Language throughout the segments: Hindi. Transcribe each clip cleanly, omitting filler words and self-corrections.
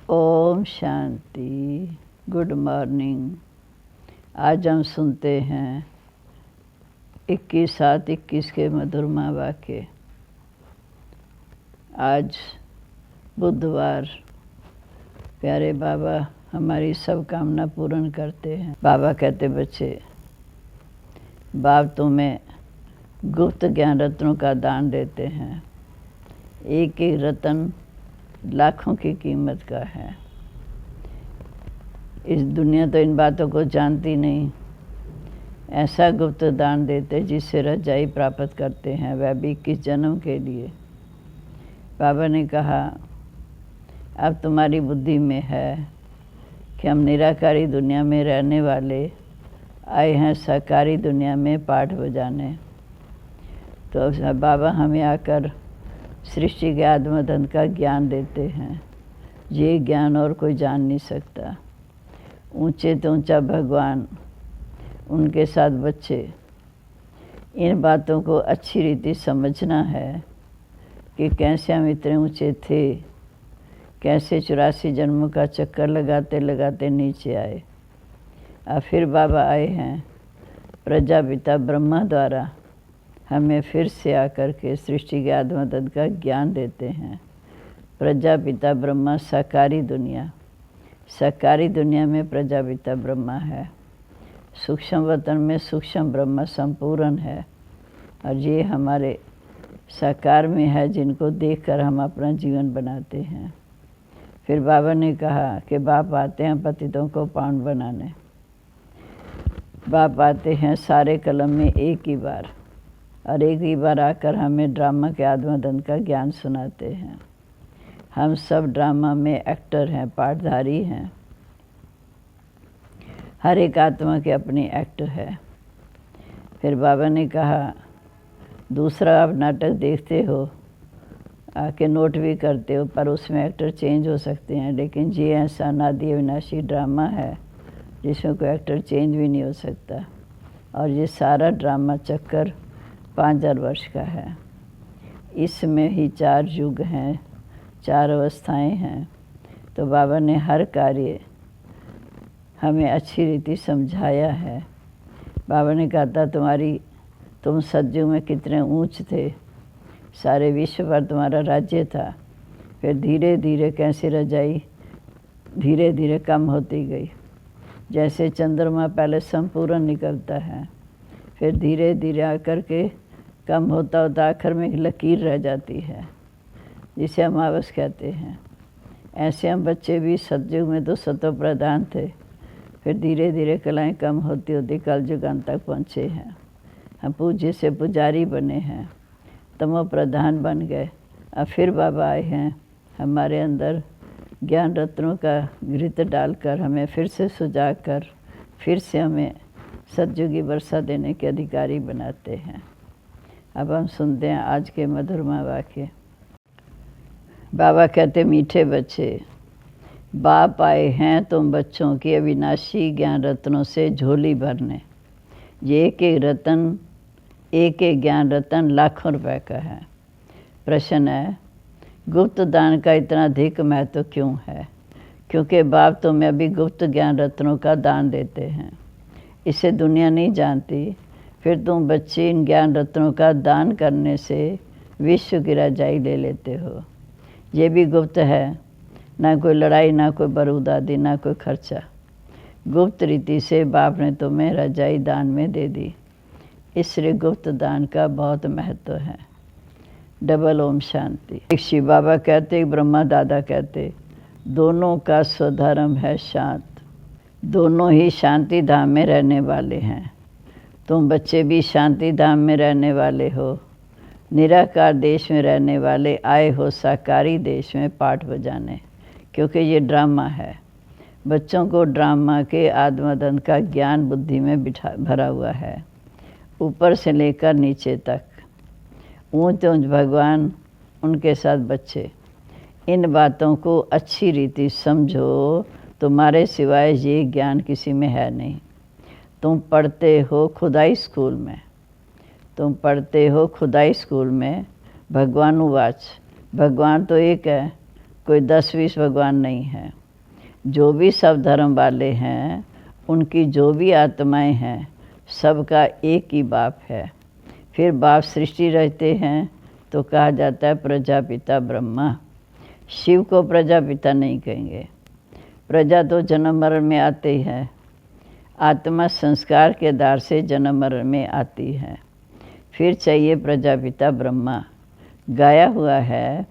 ओम शांति। Good morning. आज हम सुनते हैं 21/7/21 के मधुरमा वाक्य। आज बुधवार। प्यारे बाबा हमारी सब कामना पूर्ण करते हैं। बाबा कहते, बच्चे, बाप तुम्हें गुप्त ज्ञान रत्नों का दान देते हैं। एक एक रत्न लाखों की कीमत का है। इस दुनिया तो इन बातों को जानती नहीं। ऐसा गुप्त दान देते जिससे रजाई प्राप्त करते हैं, वह भी 21 जन्म के लिए। बाबा ने कहा, अब तुम्हारी बुद्धि में है कि हम निराकारी दुनिया में रहने वाले आए हैं साकारी दुनिया में पाठ बजाने। तो बाबा हमें आकर सृष्टि के आत्मदन का ज्ञान देते हैं। ये ज्ञान और कोई जान नहीं सकता। ऊंचे तो ऊंचा भगवान, उनके साथ बच्चे। इन बातों को अच्छी रीति समझना है कि कैसे हम इतने ऊंचे थे, कैसे 84 जन्मों का चक्कर लगाते लगाते नीचे आए। अब फिर बाबा आए हैं प्रजापिता ब्रह्मा द्वारा हमें फिर से आकर के सृष्टि के आत्मतत्व का ज्ञान देते हैं। प्रजापिता ब्रह्मा साकारी दुनिया, साकारी दुनिया में प्रजापिता ब्रह्मा है। सूक्ष्म वतन में सूक्ष्म ब्रह्मा संपूर्ण है, और ये हमारे साकार में है, जिनको देखकर हम अपना जीवन बनाते हैं। फिर बाबा ने कहा कि बाप आते हैं पतितों को पावन बनाने। बाप आते हैं सारे कलम में एक ही बार, और एक ही बार आकर हमें ड्रामा के आत्मदन का ज्ञान सुनाते हैं। हम सब ड्रामा में एक्टर हैं, पाठधारी हैं। हर एक आत्मा के अपनी एक्टर है। फिर बाबा ने कहा, दूसरा आप नाटक देखते हो, आके नोट भी करते हो, पर उसमें एक्टर चेंज हो सकते हैं, लेकिन ये ऐसा अनादि अविनाशी ड्रामा है जिसमें कोई एक्टर चेंज भी नहीं हो सकता। और ये सारा ड्रामा चक्कर 5000 वर्ष का है। इसमें ही 4 युग हैं, 4 अवस्थाएं हैं। तो बाबा ने हर कार्य हमें अच्छी रीति समझाया है। बाबा ने कहा था, तुम सतयुग में कितने ऊंच थे, सारे विश्व पर तुम्हारा राज्य था। फिर धीरे धीरे कैसे रजाई धीरे धीरे कम होती गई। जैसे चंद्रमा पहले संपूर्ण निकलता है, फिर धीरे धीरे आकर के कम होता होता आखिर में एक लकीर रह जाती है, जिसे अमावस कहते हैं। ऐसे हम बच्चे भी सतयुग में तो सतो प्रधान थे, फिर धीरे धीरे कलाएं कम होती होती कलयुग अंत तक पहुँचे हैं। हम पूज्य से पुजारी बने हैं, तमो प्रधान बन गए। अब फिर बाबा आए हैं हमारे अंदर ज्ञान रत्नों का घृत डालकर हमें फिर से सुजा कर फिर से हमें सतयुगी वर्षा देने के अधिकारी बनाते हैं। अब हम सुनते हैं आज के मधुरमा वाक्य। बाबा कहते, मीठे बच्चे, बाप आए हैं तुम बच्चों की अविनाशी ज्ञान रत्नों से झोली भरने। ये एक एक ज्ञान रत्न लाखों रुपए का है। प्रश्न है, गुप्त दान का इतना अधिक महत्व क्यों है? क्योंकि बाप तुम्हें अभी गुप्त ज्ञान रत्नों का दान देते हैं। इसे दुनिया नहीं जानती। फिर तुम बच्चे इन ज्ञान रत्नों का दान करने से विश्व की रजाई ले लेते हो। ये भी गुप्त है, ना कोई लड़ाई, ना कोई बारूद आदि, ना कोई खर्चा। गुप्त रीति से बाप ने तुम्हें रजाई दान में दे दी। इसलिए गुप्त दान का बहुत महत्व है। डबल ओम शांति। एक शिव बाबा कहते, एक ब्रह्मा दादा कहते, दोनों का स्वधर्म है शांत। दोनों ही शांति धाम में रहने वाले हैं। तुम बच्चे भी शांति धाम में रहने वाले हो। निराकार देश में रहने वाले आए हो साकारी देश में पाठ बजाने, क्योंकि ये ड्रामा है। बच्चों को ड्रामा के आत्मदन का ज्ञान बुद्धि में भरा हुआ है, ऊपर से लेकर नीचे तक। ऊंच ऊंच भगवान, उनके साथ बच्चे। इन बातों को अच्छी रीति समझो। तुम्हारे सिवाय ये ज्ञान किसी में है नहीं। तुम पढ़ते हो खुदाई स्कूल में, तुम पढ़ते हो खुदाई स्कूल में। भगवान उवाच, भगवान तो एक है, कोई 10-20 भगवान नहीं है। जो भी सब धर्म वाले हैं, उनकी जो भी आत्माएं हैं, सबका एक ही बाप है। फिर बाप सृष्टि रहते हैं तो कहा जाता है प्रजापिता ब्रह्मा। शिव को प्रजापिता नहीं कहेंगे। प्रजा तो जन्म मरण में आते ही है। आत्मा संस्कार के आधार से जन्म मरण में आती है। फिर चाहिए प्रजापिता ब्रह्मा। गाया हुआ है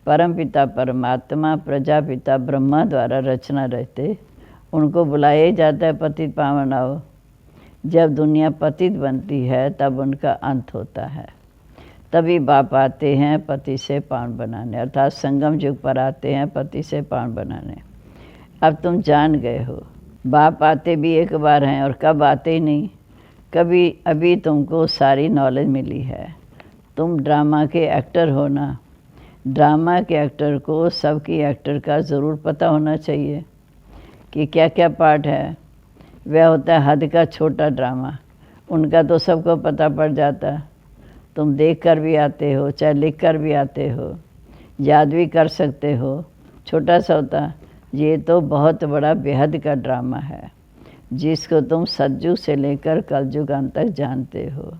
परमपिता परमात्मा प्रजापिता ब्रह्मा द्वारा रचना रहते, उनको बुलाया जाता है पतित पावन आओ। जब दुनिया पतित बनती है तब उनका अंत होता है। तभी बाप आते हैं पति से पावन बनाने, अर्थात संगम युग पर आते हैं पति से पावन बनाने। अब तुम जान गए हो, बाप आते भी एक बार हैं और कब आते ही नहीं। कभी अभी तुमको सारी नॉलेज मिली है। तुम ड्रामा के एक्टर हो ना। ड्रामा के एक्टर को सबकी एक्टर का ज़रूर पता होना चाहिए कि क्या क्या पार्ट है। वह होता है हद का छोटा ड्रामा, उनका तो सबको पता पड़ जाता। तुम देख कर भी आते हो, चाहे लिख कर भी आते हो, याद भी कर सकते हो, छोटा सा होता। ये तो बहुत बड़ा बेहद का ड्रामा है जिसको तुम सतयुग से लेकर कलयुग अंत तक जानते हो।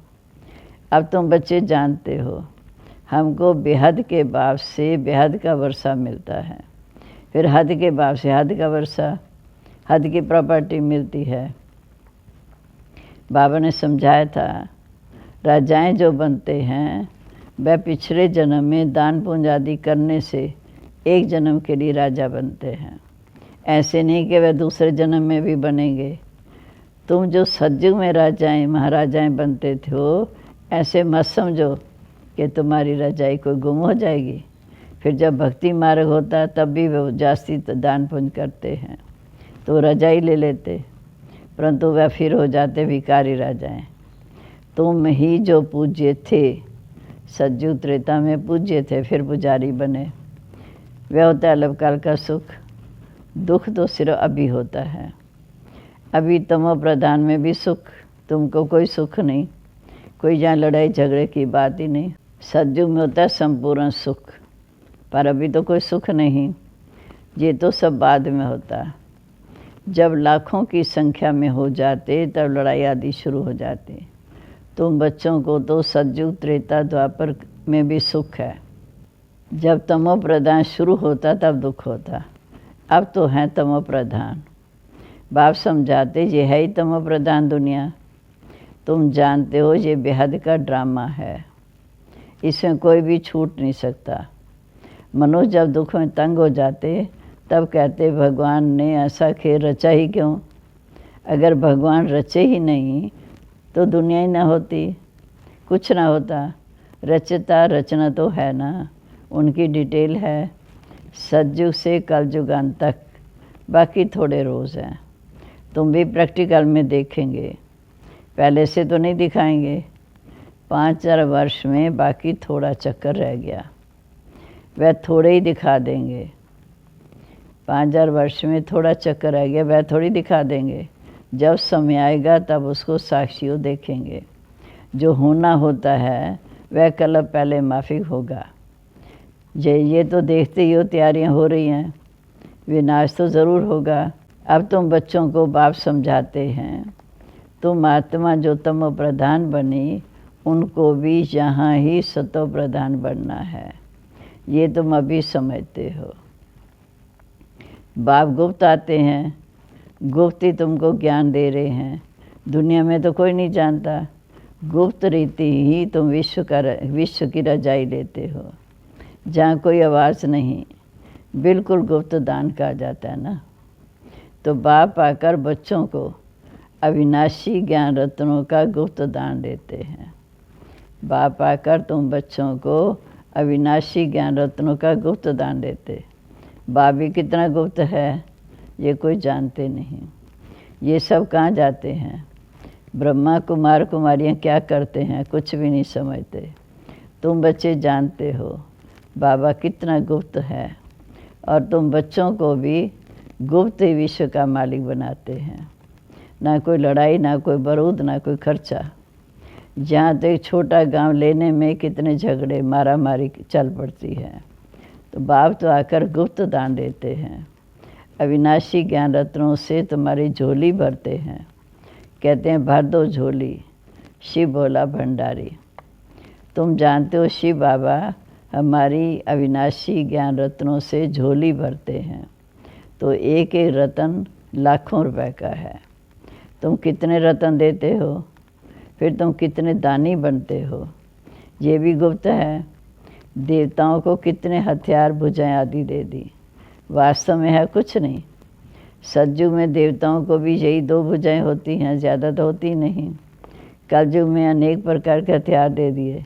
अब तुम बच्चे जानते हो, हमको बेहद के बाप से बेहद का वर्षा मिलता है, फिर हद के बाप से हद का वर्षा, हद की प्रॉपर्टी मिलती है। बाबा ने समझाया था, राजाएं जो बनते हैं वह पिछले जन्म में दान पुण्य आदि करने से एक जन्म के लिए राजा बनते हैं। ऐसे नहीं कि वह दूसरे जन्म में भी बनेंगे। तुम जो सतयुग में राजाएं महाराजाएं बनते थे हो, ऐसे मत समझो कि तुम्हारी रजाई कोई गुम हो जाएगी। फिर जब भक्ति मार्ग होता तब भी वो जास्ती दान पुण्य करते हैं तो रजाई ले लेते, परंतु वह फिर हो जाते भिखारी राजाएं। तुम ही जो पूज्य थे, सतयुग त्रेता में पूज्य थे, फिर पुजारी बने। वह होता है अल्पकाल का सुख। दुख तो सिर्फ अभी होता है। अभी तमो प्रधान में भी सुख, तुमको कोई सुख नहीं, कोई जहाँ लड़ाई झगड़े की बात ही नहीं। सतयुग में होता है संपूर्ण सुख, पर अभी तो कोई सुख नहीं। ये तो सब बाद में होता। जब लाखों की संख्या में हो जाते तब लड़ाई आदि शुरू हो जाती। तुम बच्चों को तो सतयुग त्रेता द्वापर में भी सुख है। जब तमो प्रधान शुरू होता तब दुख होता। अब तो है तमो प्रधान। बाप समझाते ये है ही तमो प्रधान दुनिया। तुम जानते हो ये बेहद का ड्रामा है, इसमें कोई भी छूट नहीं सकता। मनुष्य जब दुख में तंग हो जाते तब कहते भगवान ने ऐसा खेल रचा ही क्यों। अगर भगवान रचे ही नहीं तो दुनिया ही ना होती, कुछ ना होता। रचता रचना तो है ना, उनकी डिटेल है सतयुग से कलयुगान तक, बाकी थोड़े रोज़ हैं। तुम भी प्रैक्टिकल में देखेंगे, पहले से तो नहीं दिखाएंगे। 5000 वर्ष में बाकी थोड़ा चक्कर रह गया, वह थोड़े ही दिखा देंगे। 5000 वर्ष में थोड़ा चक्कर रह गया, वह थोड़ी दिखा देंगे। जब समय आएगा तब उसको साक्षियों देखेंगे। जो होना होता है वह कल पहले माफिक होगा। ये तो देखते ही हो तैयारियां हो रही हैं, विनाश तो ज़रूर होगा। अब तुम बच्चों को बाप समझाते हैं, तुम आत्मा जो तमो प्रधान बनी, उनको भी यहाँ ही सतो प्रधान बनना है। ये तुम अभी समझते हो। बाप गुप्त आते हैं, गुप्त ही तुमको ज्ञान दे रहे हैं। दुनिया में तो कोई नहीं जानता। गुप्त रीति ही तुम विश्व की रजाई लेते हो, जहाँ कोई आवाज़ नहीं। बिल्कुल गुप्त दान कहा जाता है ना। तो बाप आकर बच्चों को अविनाशी ज्ञान रत्नों का गुप्त दान देते हैं। बाप आकर तुम बच्चों को अविनाशी ज्ञान रत्नों का गुप्त दान देते। बाप भी कितना गुप्त है ये कोई जानते नहीं। ये सब कहाँ जाते हैं? ब्रह्मा कुमार कुमारियाँ क्या करते हैं कुछ भी नहीं समझते। तुम बच्चे जानते हो बाबा कितना गुप्त है, और तुम बच्चों को भी गुप्त ही विश्व का मालिक बनाते हैं। ना कोई लड़ाई, ना कोई बारूद, ना कोई खर्चा। जहाँ तो एक छोटा गांव लेने में कितने झगड़े मारा मारी चल पड़ती है। तो बाप तो आकर गुप्त दान देते हैं, अविनाशी ज्ञान रत्नों से तुम्हारी झोली भरते हैं। कहते हैं भर दो झोली, शिव बोला भंडारी। तुम जानते हो शिव बाबा हमारी अविनाशी ज्ञान रत्नों से झोली भरते हैं, तो एक एक रतन लाखों रुपए का है। तुम कितने रतन देते हो, फिर तुम कितने दानी बनते हो, ये भी गुप्त है। देवताओं को कितने हथियार भुजाएं आदि दे दी, वास्तव में है कुछ नहीं। सतयुग में देवताओं को भी यही 2 भुजाएं होती हैं, ज़्यादा तो होती नहीं। कलयुग में अनेक प्रकार के हथियार दे दिए।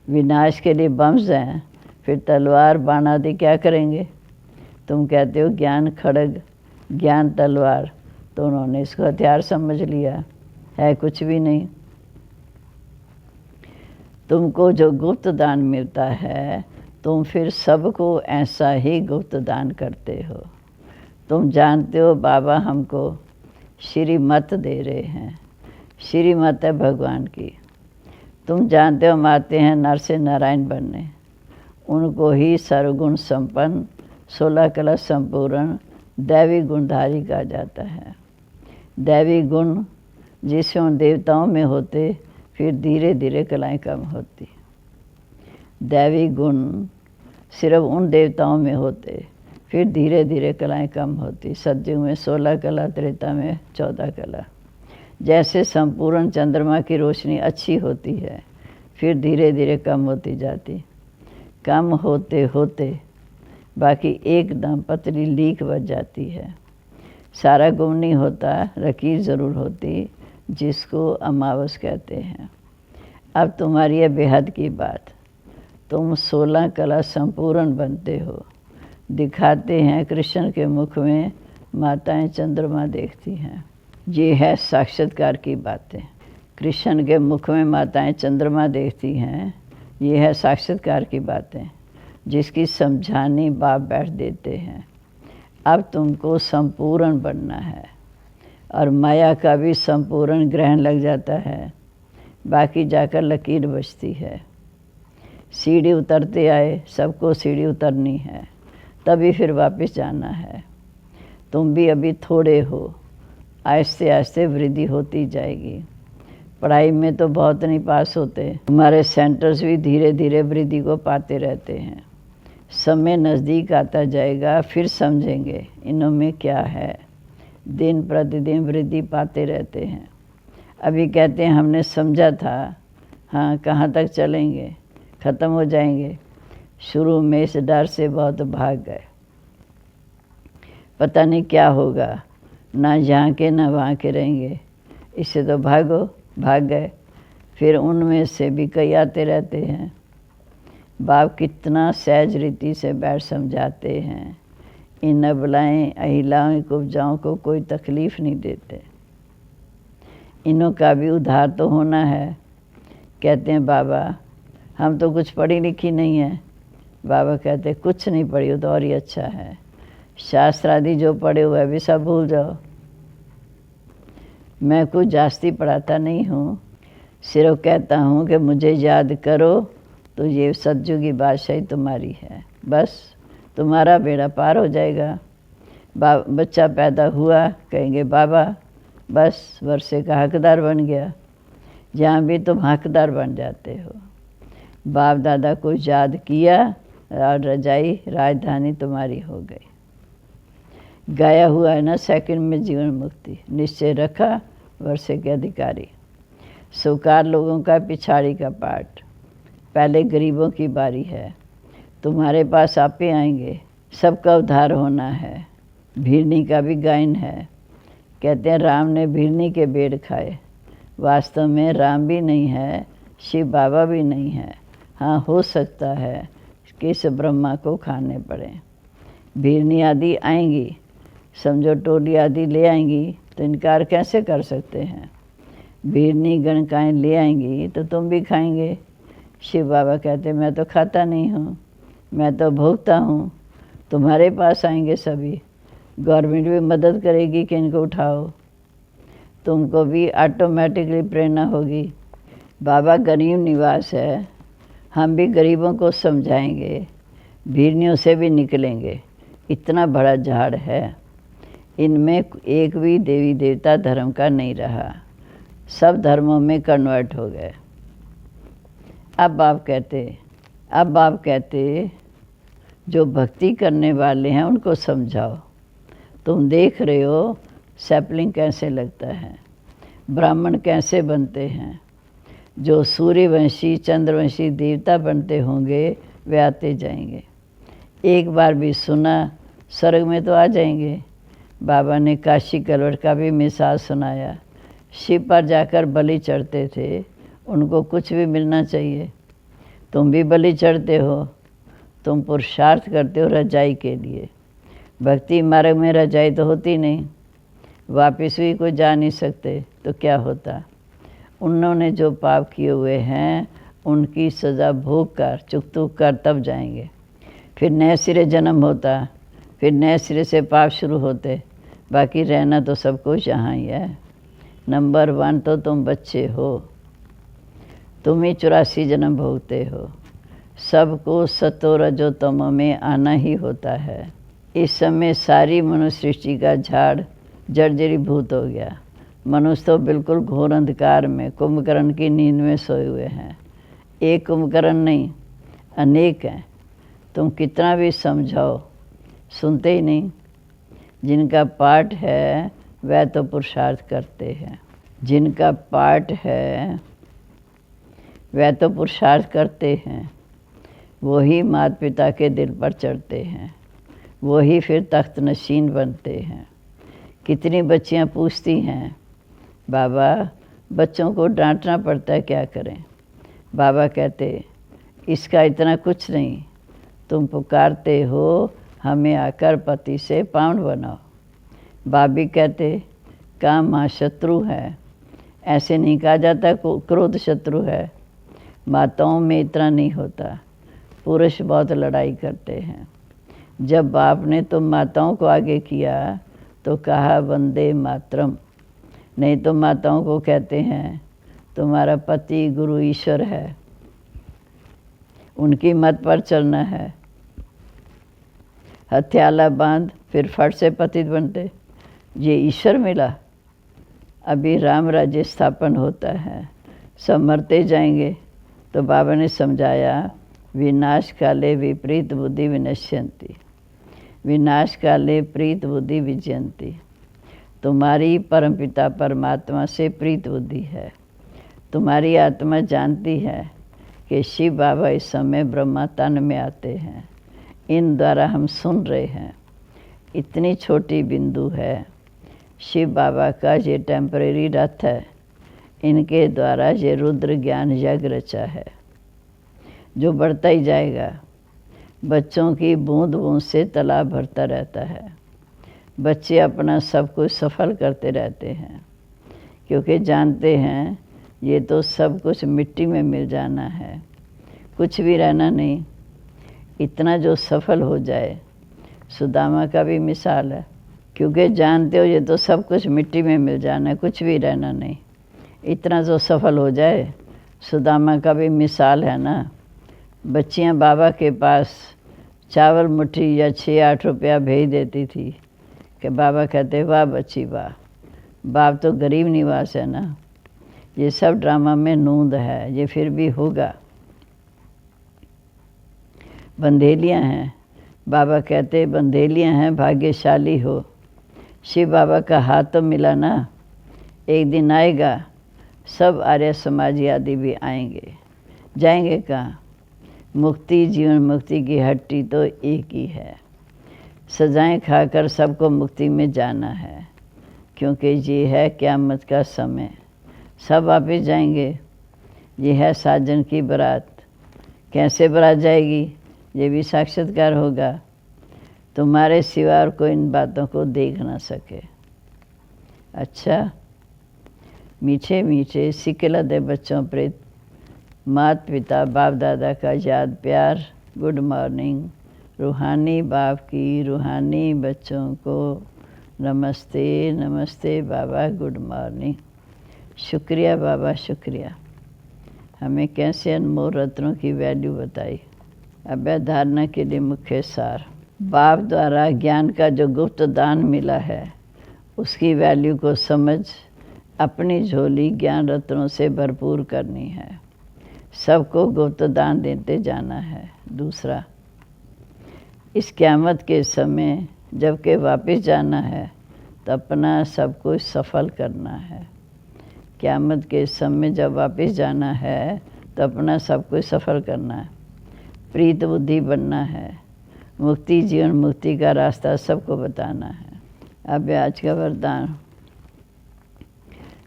विनाश के लिए बम्स हैं, फिर तलवार बाण आदि क्या करेंगे। तुम कहते हो ज्ञान खड़ग, ज्ञान तलवार, तो उन्होंने इसको हथियार समझ लिया, है कुछ भी नहीं। तुमको जो गुप्त दान मिलता है, तुम फिर सबको ऐसा ही गुप्त दान करते हो। तुम जानते हो बाबा हमको श्रीमत दे रहे हैं, श्रीमत है भगवान की। तुम जानते हो हम आते हैं नर से नारायण बनने, उनको ही सर्वगुण संपन्न 16 कला संपूर्ण दैवी गुणधारी कहा जाता है। दैवी गुण जिससे उन देवताओं में होते, फिर धीरे धीरे कलाएं कम होती। दैवी गुण सिर्फ उन देवताओं में होते, फिर धीरे धीरे कलाएं कम होती। सतयुग में 16 कला, त्रेता में 14 कला। जैसे संपूर्ण चंद्रमा की रोशनी अच्छी होती है, फिर धीरे धीरे कम होती जाती। कम होते होते बाकी एकदम पतली लीक बच जाती है। सारा गुम नहीं होता, लकीर ज़रूर होती, जिसको अमावस कहते हैं। अब तुम्हारी है बेहद की बात। तुम 16 कला संपूर्ण बनते हो। दिखाते हैं कृष्ण के मुख में माताएं चंद्रमा देखती हैं। ये है साक्षात्कार की बातें। कृष्ण के मुख में माताएं चंद्रमा देखती हैं, ये है साक्षात्कार की बातें, जिसकी समझानी बाप बैठ देते हैं। अब तुमको संपूर्ण बनना है, और माया का भी संपूर्ण ग्रहण लग जाता है, बाकी जाकर लकीर बचती है। सीढ़ी उतरते आए, सबको सीढ़ी उतरनी है, तभी फिर वापस जाना है। तुम भी अभी थोड़े हो, आहिस्ते आहिस्ते वृद्धि होती जाएगी। पढ़ाई में तो बहुत नहीं पास होते, हमारे सेंटर्स भी धीरे धीरे वृद्धि को पाते रहते हैं। समय नज़दीक आता जाएगा, फिर समझेंगे इनों में क्या है। दिन प्रतिदिन वृद्धि पाते रहते हैं। अभी कहते हैं हमने समझा था, हाँ कहाँ तक चलेंगे, ख़त्म हो जाएंगे। शुरू में इस डर से बहुत भाग गए, पता नहीं क्या होगा, ना यहाँ के ना वहाँ के रहेंगे, इससे तो भाग गए। फिर उनमें से भी कई आते रहते हैं। बाप कितना सहज रीति से बैठ समझाते हैं। इन अबलाएं अहिलाओं कुब्जाओं को कोई तकलीफ़ नहीं देते। इनों का भी उद्धार तो होना है। कहते हैं बाबा हम तो कुछ पढ़ी लिखी नहीं है। बाबा कहते कुछ नहीं पढ़ी हो तो और ही अच्छा है। शास्त्र आदि जो पढ़े हुए भी सब भूल जाओ। मैं कुछ जास्ती पढ़ाता नहीं हूँ, सिर्फ कहता हूँ कि मुझे याद करो तो ये सतयुग की बादशाही तुम्हारी है, बस तुम्हारा बेड़ा पार हो जाएगा। बच्चा पैदा हुआ, कहेंगे बाबा, बस वर्षे का हकदार बन गया। जहाँ भी तुम हकदार बन जाते हो। बाप दादा को याद किया और रजाई राजधानी तुम्हारी हो गई। गाया हुआ है ना सेकंड में जीवन मुक्ति, निश्चय रखा वर्षे के अधिकारी। सुकार लोगों का पिछाड़ी का पाठ, पहले गरीबों की बारी है। तुम्हारे पास आपे आएंगे, सबका उद्धार होना है। भीरनी का भी गायन है। कहते हैं राम ने भीरनी के बेड़ खाए। वास्तव में राम भी नहीं है, शिव बाबा भी नहीं है। हाँ हो सकता है कि इस ब्रह्मा को खाने पड़े। भीरनी आदि आएंगी, समझो टोली आदि ले आएंगी, तो इनकार कैसे कर सकते हैं। भीरनी गणकाएँ ले आएंगी तो तुम भी खाएंगे। शिव बाबा कहते मैं तो खाता नहीं हूँ, मैं तो भोगता हूँ। तुम्हारे पास आएंगे सभी। गवर्नमेंट भी मदद करेगी कि इनको उठाओ। तुमको भी ऑटोमेटिकली प्रेरणा होगी। बाबा गरीब निवास है, हम भी गरीबों को समझाएंगे। भीड़ियों से भी निकलेंगे, इतना बड़ा झाड़ है। इनमें एक भी देवी देवता धर्म का नहीं रहा, सब धर्मों में कन्वर्ट हो गए। अब आप कहते जो भक्ति करने वाले हैं उनको समझाओ। तुम देख रहे हो सैपलिंग कैसे लगता है, ब्राह्मण कैसे बनते हैं, जो सूर्यवंशी चंद्रवंशी देवता बनते होंगे वे आते जाएंगे। एक बार भी सुना स्वर्ग में तो आ जाएंगे। बाबा ने काशी कलवट का भी मिसाल सुनाया। शिव पर जाकर बलि चढ़ते थे, उनको कुछ भी मिलना चाहिए। तुम भी बलि चढ़ते हो, तुम पुरुषार्थ करते हो रजाई के लिए। भक्ति मार्ग में रजाई तो होती नहीं, वापिस भी कोई जा नहीं सकते तो क्या होता। उन्होंने जो पाप किए हुए हैं उनकी सज़ा भोग कर चुक कर तब जाएंगे। फिर नए सिरे जन्म होता, फिर नए सिरे से पाप शुरू होते। बाकी रहना तो सब कुछ यहाँ ही है। नंबर 1 तो तुम बच्चे हो, तुम ही 84 जन्म भोगते हो। सबको सतो रजो तमो में आना ही होता है। इस समय सारी मनुष्य सृष्टि का झाड़ जर्जरीभूत हो गया। मनुष्य तो बिल्कुल घोर अंधकार में कुंभकर्ण की नींद में सोए हुए हैं। एक कुंभकर्ण नहीं, अनेक हैं। तुम कितना भी समझाओ सुनते ही नहीं। जिनका पाठ है वह तो पुरुषार्थ करते हैं, जिनका पाठ है वह तो पुरुषार्थ करते हैं। वही माता पिता के दिल पर चढ़ते हैं, वही फिर तख्त नशीन बनते हैं। कितनी बच्चियां पूछती हैं, बाबा बच्चों को डांटना पड़ता है, क्या करें। बाबा कहते इसका इतना कुछ नहीं, तुम पुकारते हो हमें आकर पति से पावन बनाओ। बाबी कहते काम माँ शत्रु है, ऐसे नहीं कहा जाता क्रोध शत्रु है। माताओं में इतना नहीं होता, पुरुष बहुत लड़ाई करते हैं। जब बाप ने तो माताओं को आगे किया तो कहा वंदे मातरम, नहीं तो माताओं को कहते हैं तुम्हारा पति गुरु ईश्वर है, उनकी मत पर चलना है। हथियाला बांध फिर फट से पतित बनते, ये ईश्वर मिला। अभी राम राज्य स्थापन होता है, सब मरते जाएंगे। तो बाबा ने समझाया विनाश काले विपरीत बुद्धि विनश्यंती, विनाश काले प्रीत बुद्धि विजयंती। तुम्हारी परमपिता परमात्मा से प्रीत बुद्धि है। तुम्हारी आत्मा जानती है कि शिव बाबा इस समय ब्रह्मा तन में आते हैं, इन द्वारा हम सुन रहे हैं। इतनी छोटी बिंदु है। शिव बाबा का ये टेम्परेरी रथ है, इनके द्वारा ये रुद्र ज्ञान यज्ञ रचा है जो बढ़ता ही जाएगा। बच्चों की बूंद बूंद से तालाब भरता रहता है। बच्चे अपना सब कुछ सफल करते रहते हैं, क्योंकि जानते हैं ये तो सब कुछ मिट्टी में मिल जाना है, कुछ भी रहना नहीं। इतना जो सफल हो जाए, सुदामा का भी मिसाल है, क्योंकि जानते हो ये तो सब कुछ मिट्टी में मिल जाना है, कुछ भी रहना नहीं। इतना जो सफल हो जाए, सुदामा का भी मिसाल है ना। बच्चियां बाबा के पास चावल मुट्ठी या 6-8 रुपया भेज देती थी कि बाबा कहते वाह बच्ची वाह। बाप तो गरीब निवास है ना। ये सब ड्रामा में नूंद है, ये फिर भी होगा। बंधेलियाँ हैं, बाबा कहते बंधेलियाँ हैं, भाग्यशाली हो। शिव बाबा का हाथ तो मिला ना। एक दिन आएगा, सब आर्य समाजी आदि भी आएंगे। जाएंगे कहाँ? मुक्ति जीवन मुक्ति की हट्टी तो एक ही है। सजाएं खाकर सबको मुक्ति में जाना है, क्योंकि ये है क़यामत का समय। सब वापस जाएंगे। ये है साजन की बारात। कैसे बारात जाएगी ये भी साक्षात्कार होगा। तुम्हारे सिवा और कोई इन बातों को देख ना सके। अच्छा, मीठे मीठे सिकला दे बच्चों प्रेत माता पिता बाप दादा का याद प्यार। Good morning. रूहानी बाप की रूहानी बच्चों को नमस्ते नमस्ते बाबा, गुड मॉर्निंग। शुक्रिया बाबा, शुक्रिया। हमें कैसे अनमोल रत्नों की वैल्यू बताई। अभ्यास धारणा के लिए मुख्य सार। बाप द्वारा ज्ञान का जो गुप्त दान मिला है उसकी वैल्यू को समझ अपनी झोली ज्ञान रत्नों से भरपूर करनी है। सबको गुप्त दान देते जाना है। दूसरा, इस क़यामत के समय जबकि वापस जाना है तो अपना सब कुछ सफल करना है। क़यामत के समय जब वापस जाना है तो अपना सब कुछ सफल करना है। प्रीत बुद्धि बनना है। मुक्ति जीवन मुक्ति का रास्ता सबको बताना है। अब आज का वरदान।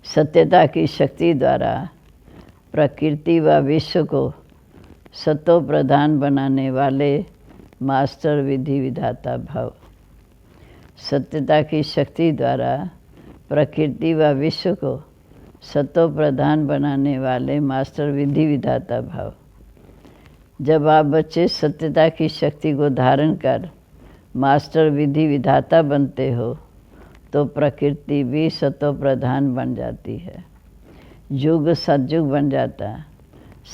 सत्यता की शक्ति द्वारा प्रकृति व विश्व को सतो प्रधान बनाने वाले मास्टर विधि विधाता भव। सत्यता की शक्ति द्वारा प्रकृति व विश्व को सतो प्रधान बनाने वाले मास्टर विधि विधाता भव। जब आप बच्चे सत्यता की शक्ति को धारण कर मास्टर विधि विधाता बनते हो तो प्रकृति भी सतो प्रधान बन जाती है। युग सतयुग बन जाता।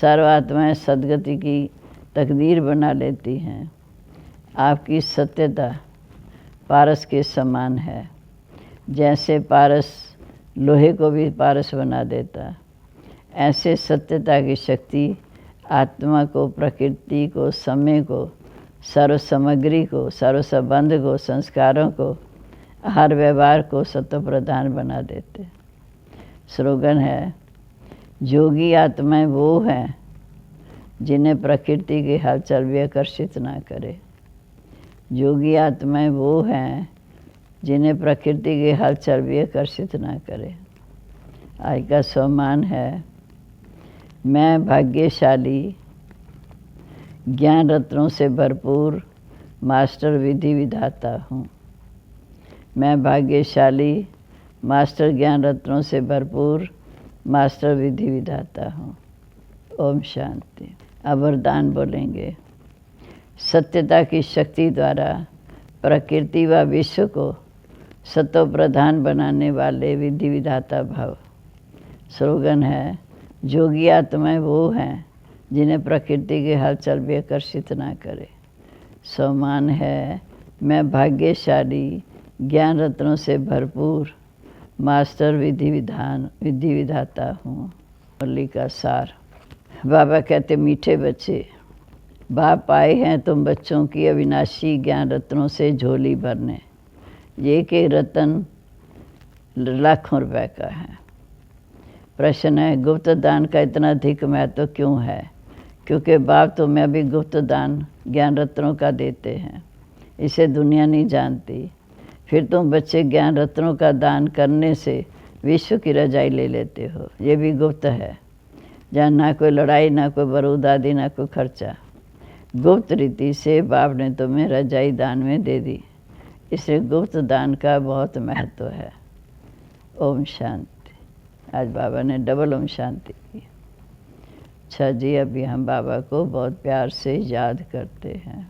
सर्वात्माएं सदगति की तकदीर बना लेती हैं। आपकी सत्यता पारस के समान है। जैसे पारस लोहे को भी पारस बना देता, ऐसे सत्यता की शक्ति आत्मा को, प्रकृति को, समय को, सर्व सामग्री को, सर्व संबंध को, संस्कारों को, हर व्यवहार को सतो प्रधान बना देते। स्लोगन है, योगी आत्माएं वो हैं जिन्हें प्रकृति की हलचल भी आकर्षित ना करे। योगी आत्माएं वो हैं जिन्हें प्रकृति की हलचल भी आकर्षित ना करे। आज का सम्मान है, मैं भाग्यशाली ज्ञान रत्नों से भरपूर मास्टर विधि विधाता हूँ। मैं भाग्यशाली मास्टर ज्ञान रत्नों से भरपूर मास्टर विधि विधाता हूँ। ओम शांति। अब वरदान बोलेंगे। सत्यता की शक्ति द्वारा प्रकृति व विश्व को सतो प्रधान बनाने वाले विधि विधाता भव। स्लोगन है, योगी आत्माएं वो हैं जिन्हें प्रकृति की हलचल भी आकर्षित ना करे। सम्मान है, मैं भाग्यशाली ज्ञान रत्नों से भरपूर मास्टर विधि विधाता हूँ। मुरली का सार। बाबा कहते, मीठे बच्चे, बाप आए हैं तुम बच्चों की अविनाशी ज्ञान रत्नों से झोली भरने। ये के रतन लाखों रुपए का है। प्रश्न है, गुप्त दान का इतना अधिक महत्व क्यों है? क्योंकि बाप तुम्हें अभी गुप्त दान ज्ञान रत्नों का देते हैं, इसे दुनिया नहीं जानती। फिर तुम बच्चे ज्ञान रत्नों का दान करने से विश्व की रजाई ले लेते हो। ये भी गुप्त है, जहाँ ना कोई लड़ाई, ना कोई बरूद आदि, ना कोई खर्चा। गुप्त रीति से बाप ने तुम्हें रजाई दान में दे दी, इसलिए गुप्त दान का बहुत महत्व है। ओम शांति। आज बाबा ने डबल ओम शांति की। अच्छा जी, अभी हम बाबा को बहुत प्यार से याद करते हैं।